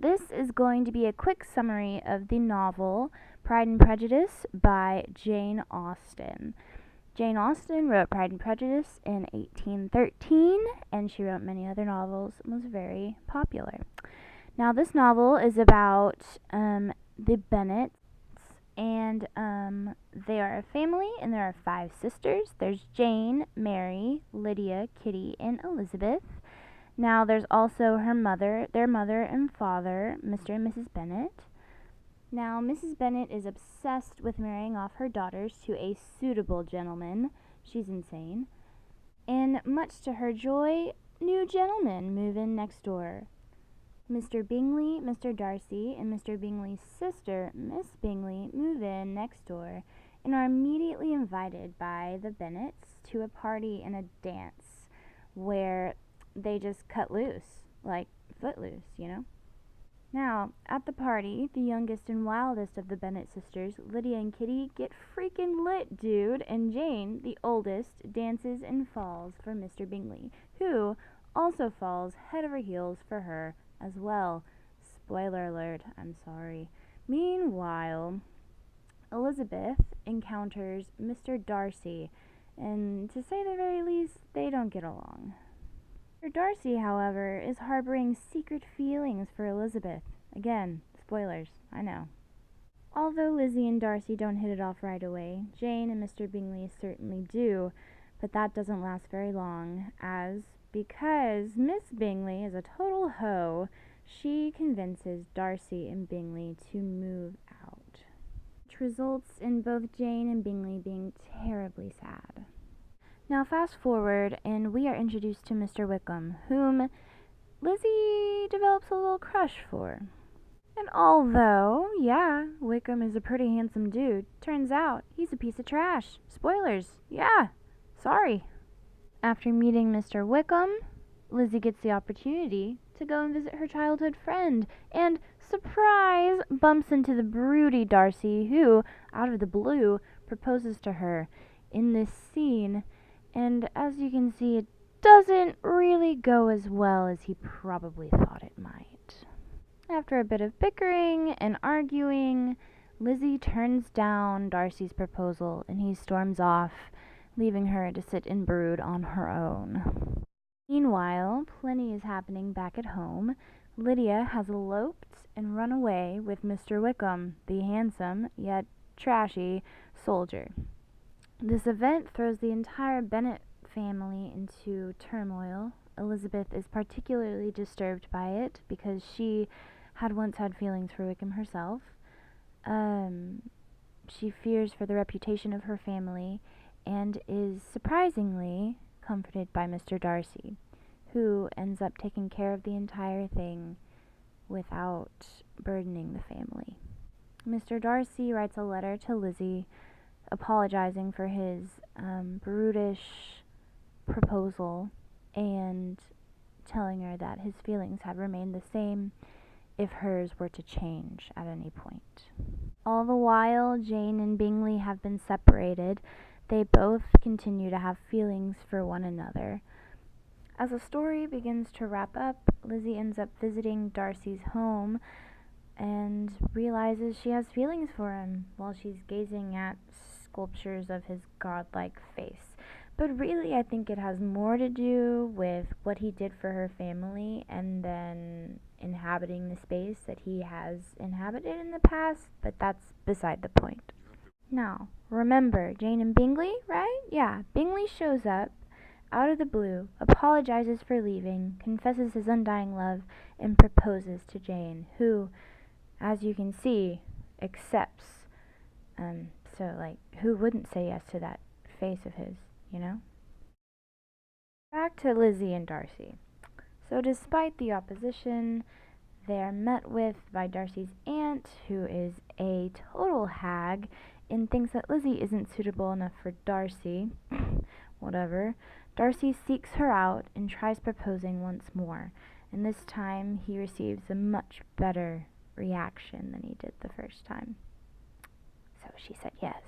This is going to be a quick summary of the novel Pride and Prejudice by Jane Austen. Jane Austen wrote Pride and Prejudice in 1813, and she wrote many other novels and was very popular. Now, this novel is about the Bennets, and they are a family, and there are 5 sisters. There's Jane, Mary, Lydia, Kitty, and Elizabeth. Now, there's also their mother and father, Mr. and Mrs. Bennet. Now, Mrs. Bennet is obsessed with marrying off her daughters to a suitable gentleman. She's insane. And much to her joy, new gentlemen move in next door. Mr. Bingley, Mr. Darcy, and Mr. Bingley's sister, Miss Bingley, move in next door and are immediately invited by the Bennets to a party and a dance where they just cut loose, like Footloose, you know? Now, at the party, the youngest and wildest of the Bennet sisters, Lydia and Kitty, get freaking lit, dude, and Jane, the oldest, dances and falls for Mr. Bingley, who also falls head over heels for her as well. Spoiler alert, I'm sorry. Meanwhile, Elizabeth encounters Mr. Darcy, and to say the very least, they don't get along. Mr. Darcy, however, is harboring secret feelings for Elizabeth. Again, spoilers, I know. Although Lizzie and Darcy don't hit it off right away, Jane and Mr. Bingley certainly do, but that doesn't last very long, because Miss Bingley is a total hoe, she convinces Darcy and Bingley to move out, which results in both Jane and Bingley being terribly sad. Now fast forward, and we are introduced to Mr. Wickham, whom Lizzie develops a little crush for. And although, yeah, Wickham is a pretty handsome dude, turns out he's a piece of trash. Spoilers, yeah, sorry. After meeting Mr. Wickham, Lizzie gets the opportunity to go and visit her childhood friend, and, surprise, bumps into the broody Darcy, who, out of the blue, proposes to her in this scene. And as you can see, it doesn't really go as well as he probably thought it might. After a bit of bickering and arguing, Lizzie turns down Darcy's proposal and he storms off, leaving her to sit and brood on her own. Meanwhile, plenty is happening back at home. Lydia has eloped and run away with Mr. Wickham, the handsome, yet trashy, soldier. This event throws the entire Bennet family into turmoil. Elizabeth is particularly disturbed by it because she had once had feelings for Wickham herself. She fears for the reputation of her family and is surprisingly comforted by Mr. Darcy, who ends up taking care of the entire thing without burdening the family. Mr. Darcy writes a letter to Lizzie apologizing for his brutish proposal and telling her that his feelings had remained the same if hers were to change at any point. All the while, Jane and Bingley have been separated. They both continue to have feelings for one another. As the story begins to wrap up, Lizzie ends up visiting Darcy's home and realizes she has feelings for him while she's gazing at sculptures of his godlike face. But really, I think it has more to do with what he did for her family and then inhabiting the space that he has inhabited in the past, but that's beside the point. Now, remember Jane and Bingley, right? Yeah, Bingley shows up out of the blue, apologizes for leaving, confesses his undying love, and proposes to Jane, who, as you can see, accepts. Who wouldn't say yes to that face of his, you know? Back to Lizzie and Darcy. So despite the opposition, they are met with by Darcy's aunt, who is a total hag and thinks that Lizzie isn't suitable enough for Darcy. Whatever. Darcy seeks her out and tries proposing once more, and this time he receives a much better reaction than he did the first time. So she said yes.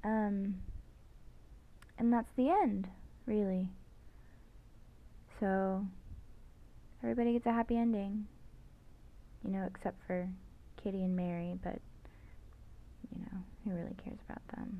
And that's the end, really. So everybody gets a happy ending. you know, except for Kitty and Mary, but, you know, who really cares about them?